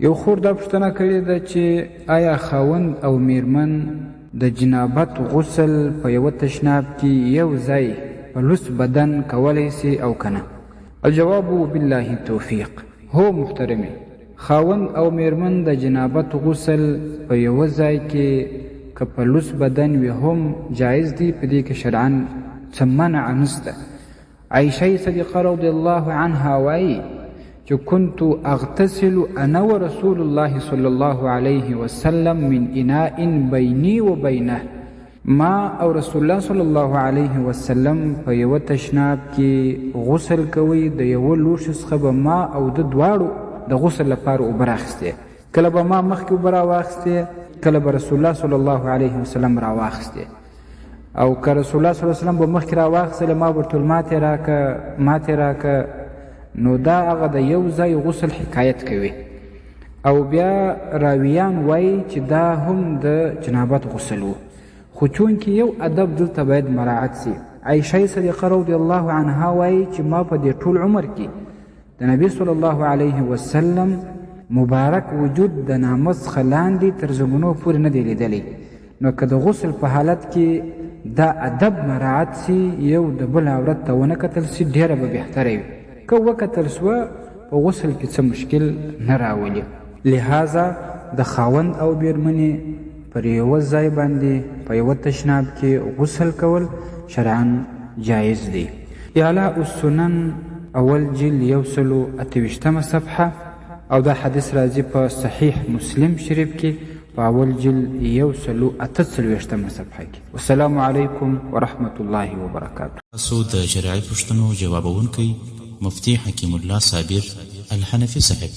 یو خور دا پوښتنه کړې ده چې آیا خاوند او میرمن د جنابت غسل په یوه تشناب کې یو ځای په لوس بدن کولی سي او که نه؟ الجواب بالله التوفیق. هو محترمې، خاوند او میرمن د جنابت غسل په یوه ځای کې که په لوس بدن وي هم جایز دی، په دې کې شرعاً څه منع نشته. عایشه صدیقه رضی الله عنها وایي چې كنت اغتسل انا ورسول الله صلی الله علیه وسلم من اناء بیني وبینه. ما او رسول الله صلی الله علیه وسلم په یوه تشناب کې غسل کوي، د یوه لوښي څخه به ما او د دواړو د غسل لپاره اوبه راخیستې. کله به ما مخکې اوبه راواخیستې، کله به رسول الله صلی الله علیه وسلم راواخیستې. او که رسول الله صلی الله علیه وسلم به مخکې راواخیستله، ما به ورته ماتې راکه. نو دا هغه د یو ځای غسل حکایت کوي. او بیا راویان وایي چې دا هم د جنابت غسل و، خو چونکې یو ادب دلته باید مراعت سي. عایشه صدیقه رضی الله عنها وایي چې ما په دې ټول عمر کې د نبی صلی الله علیه وسلم مبارک وجود د نامه څخه لاندې تر زنګنو پورې نه دی لیدلی. نو که د غسل په حالت کې دا ادب مراعت سي، یو د بل عورت ته ونه کتل سي، ډېره به بهتره وي. که وکتل سوه په غسل کې څه مشکل نه راولي. لہذا د خاوند او میرمنې پر یوه ځای باندې په یوه تشناب کې غسل کول شرعاً جایز دی. اعلاء السنن اول جلد 128 صفحه، او دا حدیث راځي په صحیح مسلم شریف کې په اول جلد 128 صفحه کې. والسلام علیکم ورحمة الله وبرکاته. تاسو د شرعي پوښتنو جوابونکی مفتي حکیم الله صابر الحنفي صاحب